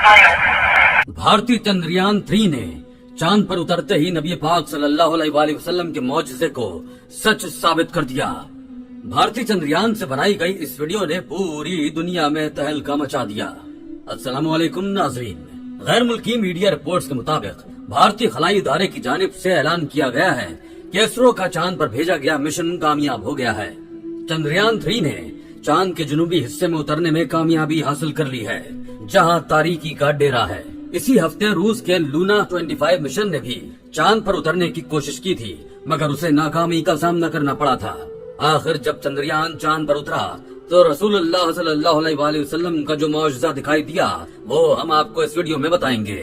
भारतीय चंद्रयान 3 ने चांद पर उतरते ही नबी पाक सल्लल्लाहु अलैहि वसल्लम के मौजज़े को सच साबित कर दिया। भारतीय चंद्रयान से बनाई गई इस वीडियो ने पूरी दुनिया में तहलका मचा दिया। अस्सलामु अलैकुम नाज़रीन, गैर मुल्की मीडिया रिपोर्ट्स के मुताबिक भारतीय खलाई इदारे की जानिब से ऐलान किया गया है कि इसरो का चांद पर भेजा गया मिशन कामयाब हो गया है। चंद्रयान 3 ने चांद के जनूबी हिस्से में उतरने में कामयाबी हासिल कर ली है, जहां तारीकी का डेरा है। इसी हफ्ते रूस के लूना 25 मिशन ने भी चांद पर उतरने की कोशिश की थी, मगर उसे नाकामी का सामना करना पड़ा था। आखिर जब चंद्रयान चांद पर उतरा तो रसूलुल्लाह सल्लल्लाहु अलैहि वसल्लम का जो मौजज़ा दिखाई दिया वो हम आपको इस वीडियो में बताएंगे।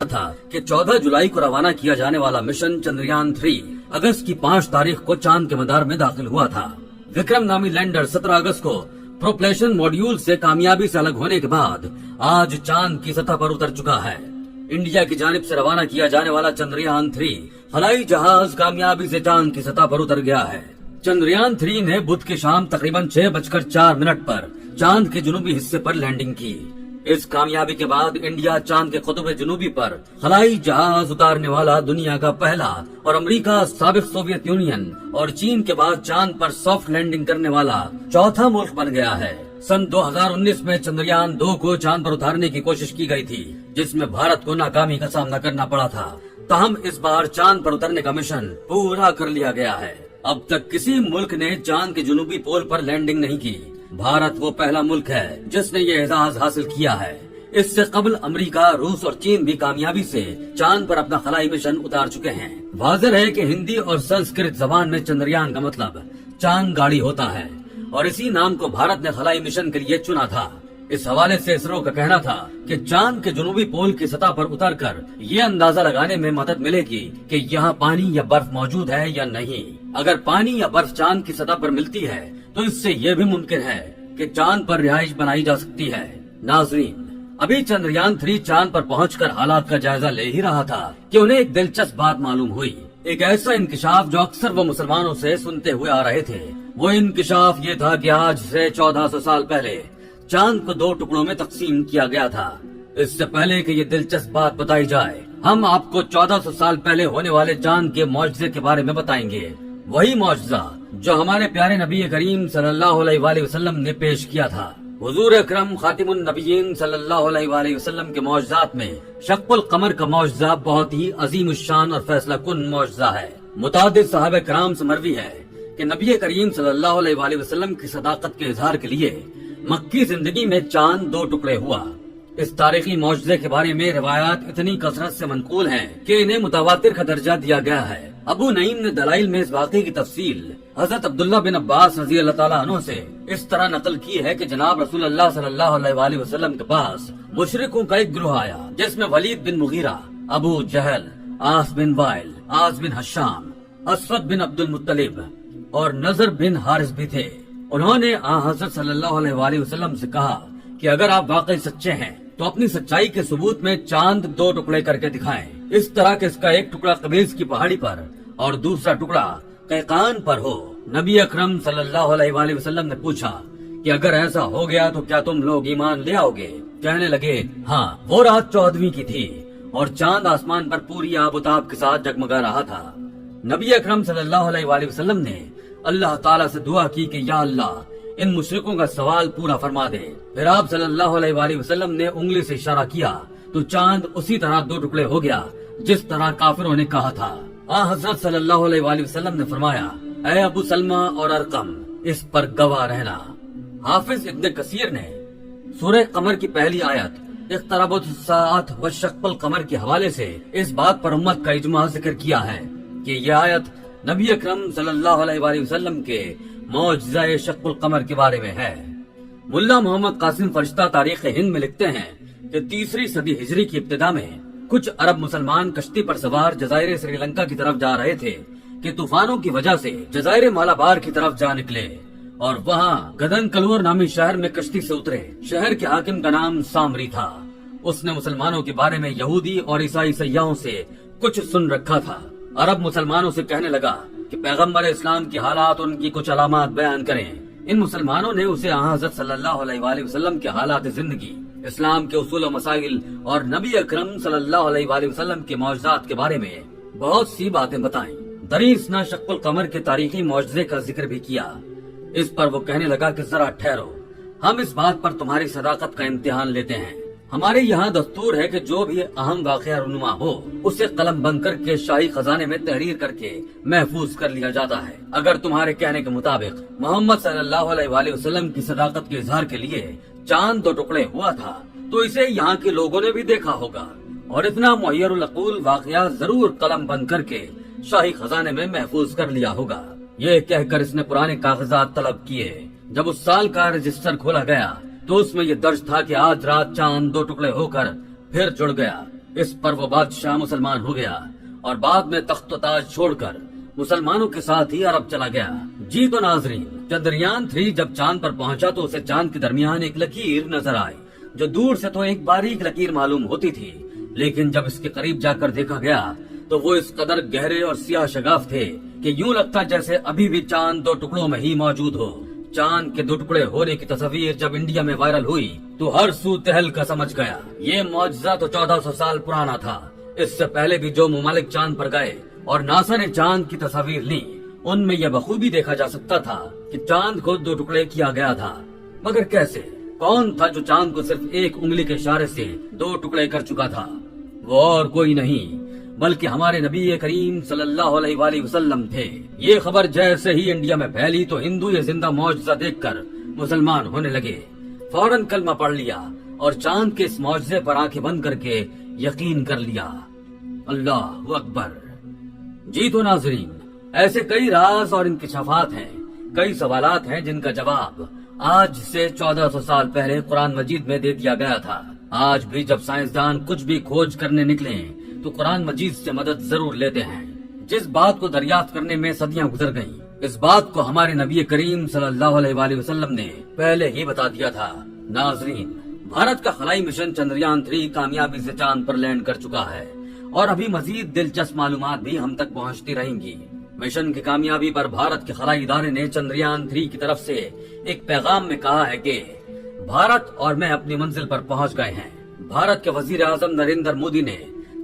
था कि 14 जुलाई को रवाना किया जाने वाला मिशन चंद्रयान 3 अगस्त की 5 तारीख को चांद के मदार में दाखिल हुआ था। विक्रम नामी लैंडर 17 अगस्त को प्रोपल्शन मॉड्यूल से कामयाबी से अलग होने के बाद आज चांद की सतह पर उतर चुका है। इंडिया की जानिब से रवाना किया जाने वाला चंद्रयान 3 हवाई जहाज कामयाबी से चांद की सतह पर उतर गया है। चंद्रयान 3 ने बुध की शाम तकरीबन 6:04 पर चांद के जनूबी हिस्से पर लैंडिंग की। इस कामयाबी के बाद इंडिया चांद के कुतुब जनूबी पर हवाई जहाज उतारने वाला दुनिया का पहला और अमेरिका, साबिक सोवियत यूनियन और चीन के बाद चांद पर सॉफ्ट लैंडिंग करने वाला चौथा मुल्क बन गया है। सन 2019 में चंद्रयान 2 को चांद पर उतारने की कोशिश की गई थी, जिसमें भारत को नाकामी का सामना करना पड़ा था। ताहम इस बार चांद पर उतरने का मिशन पूरा कर लिया गया है। अब तक किसी मुल्क ने चांद के जनूबी पोल पर लैंडिंग नहीं की। भारत वो पहला मुल्क है जिसने ये एजाज हासिल किया है। इससे कबल अमेरिका, रूस और चीन भी कामयाबी से चांद पर अपना खलाई मिशन उतार चुके हैं। वाज़ेह है कि हिंदी और संस्कृत जबान में चंद्रयान का मतलब चांद गाड़ी होता है और इसी नाम को भारत ने खलाई मिशन के लिए चुना था। इस हवाले से इसरो का कहना था कि चांद के जनूबी पोल की सतह पर उतरकर ये अंदाजा लगाने में मदद मिलेगी कि यहाँ पानी या बर्फ मौजूद है या नहीं। अगर पानी या बर्फ चांद की सतह पर मिलती है तो इससे ये भी मुमकिन है कि चांद पर रिहाइश बनाई जा सकती है। नाजरीन, अभी चंद्रयान 3 चांद पर पहुंचकर हालात का जायजा ले ही रहा था कि उन्हें एक दिलचस्प बात मालूम हुई। एक ऐसा इंकिशाफ जो अक्सर वो मुसलमानों से सुनते हुए आ रहे थे। वो इंकिशाफ ये था कि आज से 1400 साल पहले चांद को 2 टुकड़ों में तकसीम किया गया था। इससे पहले कि ये दिलचस्प बात बताई जाए, हम आपको 1400 साल पहले होने वाले चांद के मौजज़े के बारे में बताएंगे। वही मौजज़ा जो हमारे प्यारे नबी करीम सल्लल्लाहु अलैहि वसल्लम ने पेश किया था। हुजूर अकरम खातिमुन नबिय्यीन सल्लल्लाहु अलैहि वसल्लम के मौजज़ात में शक्कुल कमर का मौजज़ा बहुत ही अजीम शान और फैसला कुन मौजज़ा है। मुतादिद सहाबा किराम से मरवी है कि नबी करीम सल्लल्लाहु अलैहि वसल्लम की सदाकत के इजहार के लिए मक्की जिंदगी में चांद 2 टुकड़े हुआ। इस तारीखी मौजज़े के बारे में रिवायात इतनी कसरत से मनकूल हैं कि इन्हें मुतवातिर का दर्जा दिया गया है। अबू नईम ने दलाइल में इस वाक़े की तफसील हज़रत अब्दुल्लाह बिन अब्बास रज़ी अल्लाह ताला अन्हु से इस तरह नकल की है कि जनाब रसूलुल्लाह सल्लल्लाहु अलैहि वसल्लम के पास मुशरिकों का एक गिरोह आया, जिसमें वलीद बिन मुगीरा, अबू जहल, आस बिन वाइल, आस बिन हशाम, असवद बिन अब्दुल मुत्तलिब और नजर बिन हारिस भी थे। उन्होंने हज़रत सल्लल्लाहु अलैहि वसल्लम से कहा कि अगर आप वाकई सच्चे हैं तो अपनी सच्चाई के सबूत में चांद 2 टुकड़े करके दिखाएं। इस तरह के इसका एक टुकड़ा कबीस की पहाड़ी पर और दूसरा टुकड़ा कैकान पर हो। नबी अकरम सल्लल्लाहु अलैहि वसल्लम ने पूछा कि अगर ऐसा हो गया तो क्या तुम लोग ईमान ले आओगे? कहने लगे, हाँ। वो रात 14वीं की थी और चांद आसमान पर पूरी आबोताब के साथ जगमगा रहा था। नबी अकरम सल्लल्लाहु अलैहि वसल्लम ने अल्लाह ताला से दुआ की कि या अल्लाह, इन मुशरिकों का सवाल पूरा फरमा दे। फिर आप सल्लल्लाहु अलैहि वसल्लम ने उंगली से इशारा किया तो चांद उसी तरह 2 टुकड़े हो गया जिस तरह काफिरों ने कहा था। हज़रत सल्लल्लाहु अलैहि वसल्लम ने फरमाया, ऐ अबू सलमा और अरकम, इस पर गवाह रहना। हाफिज इब्न कसीर ने सूरह कमर की पहली आयत इक़्तरबत वशक्कुल कमर के हवाले से इस बात पर उम्मत का इजमा जिक्र किया है कि यह आयत नबी अकरम सल्लल्लाहु अलैहि वसल्लम के मौजज़ा शक्कुल कमर के बारे में है। मुल्ला मोहम्मद कासिम फरिश्ता तारीख हिंद में लिखते हैं कि 3री सदी हिजरी की इब्तिदा में कुछ अरब मुसलमान कश्ती पर सवार जज़ाइर श्रीलंका की तरफ जा रहे थे कि तूफानों की वजह से जज़ाइर मालाबार की तरफ जा निकले और वहाँ गदन कलूर नामी शहर में कश्ती से उतरे। शहर के हाकिम का नाम सामरी था। उसने मुसलमानों के बारे में यहूदी और ईसाई सयाहों से कुछ सुन रखा था। عرب مسلمانوں سے کہنے لگا کہ پیغمبر اسلام کی حالات اور ان کی کچھ علامات بیان کریں۔ ان مسلمانوں نے اسے حضرت صلی اللہ علیہ وآلہ وسلم کے حالات زندگی، اسلام کے اصول و مسائل اور نبی اکرم صلی اللہ علیہ وآلہ وسلم کے معجزات کے بارے میں بہت سی باتیں بتائیں۔ دریس نہ شق القمر کے تاریخی معجزے کا ذکر بھی کیا۔ اس پر وہ کہنے لگا کہ ذرا ٹھہرو، ہم اس بات پر تمہاری صداقت کا امتحان لیتے ہیں۔ ہمارے یہاں دستور ہے کہ جو بھی اہم واقعہ رونما ہو اسے قلم بند کر کے شاہی خزانے میں تحریر کر کے محفوظ کر لیا جاتا ہے۔ اگر تمہارے کہنے کے مطابق محمد صلی اللہ علیہ وآلہ وسلم کی صداقت کے اظہار کے لیے چاند 2 ٹکڑے ہوا تھا تو اسے یہاں کے لوگوں نے بھی دیکھا ہوگا، اور اتنا معیر العقول واقعہ ضرور قلم بند کر کے شاہی خزانے میں محفوظ کر لیا ہوگا۔ یہ کہہ کر اس نے پرانے کاغذات طلب کیے۔ جب اس سال کا رجسٹر کھولا گیا تو اس میں یہ درج تھا کہ آج رات چاند 2 ٹکڑے ہو کر پھر جڑ گیا۔ اس پر وہ بادشاہ مسلمان ہو گیا اور بعد میں تخت و تاج چھوڑ کر مسلمانوں کے ساتھ ہی عرب چلا گیا۔ جی تو ناظرین، چندریان 3 جب چاند پر پہنچا تو اسے چاند کے درمیان ایک لکیر نظر آئی جو دور سے تو ایک باریک لکیر معلوم ہوتی تھی، لیکن جب اس کے قریب جا کر دیکھا گیا تو وہ اس قدر گہرے اور سیاہ شگاف تھے کہ یوں لگتا جیسے ابھی بھی چاند 2 ٹکڑوں میں ہی موجود ہو۔ چاند کے 2 ٹکڑے ہونے کی تصویر جب انڈیا میں وائرل ہوئی تو ہر سو تہل کا سمجھ گیا۔ یہ معجزہ تو 1400 سال پرانا تھا۔ اس سے پہلے بھی جو ممالک چاند پر گئے اور ناسا نے چاند کی تصاویر لی ان میں یہ بخوبی دیکھا جا سکتا تھا کہ چاند کو 2 ٹکڑے کیا گیا تھا، مگر کیسے؟ کون تھا جو چاند کو صرف ایک انگلی کے اشارے سے 2 ٹکڑے کر چکا تھا؟ وہ اور کوئی نہیں بلکہ ہمارے نبی کریم صلی اللہ علیہ وآلہ وسلم تھے۔ یہ خبر جیسے ہی انڈیا میں پھیلی تو ہندو یہ زندہ معجزہ دیکھ کر مسلمان ہونے لگے، فوراً کلمہ پڑھ لیا اور چاند کے اس معجزے پر آنکھیں بند کر کے یقین کر لیا۔ اللہ اکبر۔ جی تو ناظرین، ایسے کئی راز اور انکشافات ہیں، کئی سوالات ہیں جن کا جواب آج سے 1400 سال پہلے قرآن مجید میں دے دیا گیا تھا۔ آج بھی جب سائنسدان کچھ بھی کھوج کرنے نکلیں تو قرآن مجید سے مدد ضرور لیتے ہیں۔ جس بات کو دریافت کرنے میں صدیاں گزر گئیں، اس بات کو ہمارے نبی کریم صلی اللہ علیہ وآلہ وسلم نے پہلے ہی بتا دیا تھا۔ ناظرین، بھارت کا خلائی مشن چندریان 3 کامیابی سے چاند پر لینڈ کر چکا ہے اور ابھی مزید دلچسپ معلومات بھی ہم تک پہنچتی رہیں گی۔ مشن کی کامیابی پر بھارت کے خلائی ادارے نے چندریان 3 کی طرف سے ایک پیغام میں کہا ہے کہ بھارت اور میں اپنی منزل پر پہنچ گئے ہیں۔ بھارت کے وزیر اعظم نریندر مودی نے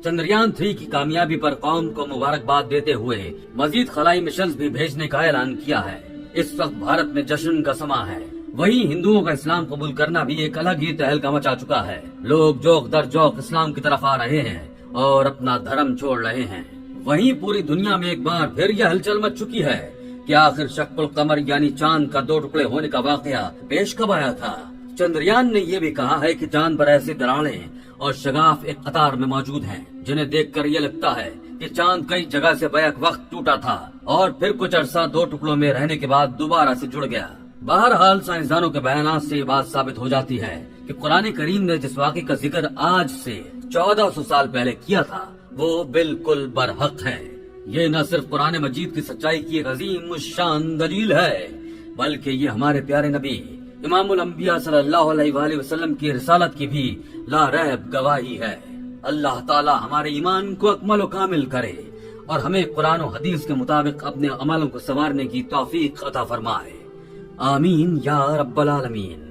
چندریان 3 کی کامیابی پر قوم کو مبارکباد دیتے ہوئے مزید خلائی مشنز بھی بھیجنے کا اعلان کیا ہے۔ اس وقت بھارت میں جشن کا سما ہے۔ وہیں ہندوؤں کا اسلام قبول کرنا بھی ایک الگ ہی تہلکہ مچا چکا ہے۔ لوگ جوق در جوق اسلام کی طرف آ رہے ہیں اور اپنا دھرم چھوڑ رہے ہیں۔ وہیں پوری دنیا میں ایک بار پھر یہ ہلچل مچ چکی ہے کہ آخر شق القمر یعنی چاند کا 2 ٹکڑے ہونے کا واقعہ پیش کب آیا تھا۔ چندریان نے یہ بھی کہا ہے کہ چاند پر ایسی دراڑیں اور شگاف ایک قطار میں موجود ہیں جنہیں دیکھ کر یہ لگتا ہے کہ چاند کئی جگہ سے بیک وقت ٹوٹا تھا اور پھر کچھ عرصہ 2 ٹکڑوں میں رہنے کے بعد دوبارہ سے جڑ گیا۔ بہرحال سائنسدانوں کے بیانات سے یہ بات ثابت ہو جاتی ہے کہ قرآن کریم نے جس واقعے کا ذکر آج سے 1400 سال پہلے کیا تھا وہ بالکل برحق ہے۔ یہ نہ صرف قرآن مجید کی سچائی کی ایک عظیم الشان دلیل ہے بلکہ یہ ہمارے پیارے نبی امام الانبیاء صلی اللہ علیہ وآلہ وسلم کی رسالت کی بھی لا ریب گواہی ہے۔ اللہ تعالی ہمارے ایمان کو اکمل و کامل کرے اور ہمیں قرآن و حدیث کے مطابق اپنے عملوں کو سنوارنے کی توفیق عطا فرمائے۔ آمین یا رب العالمین۔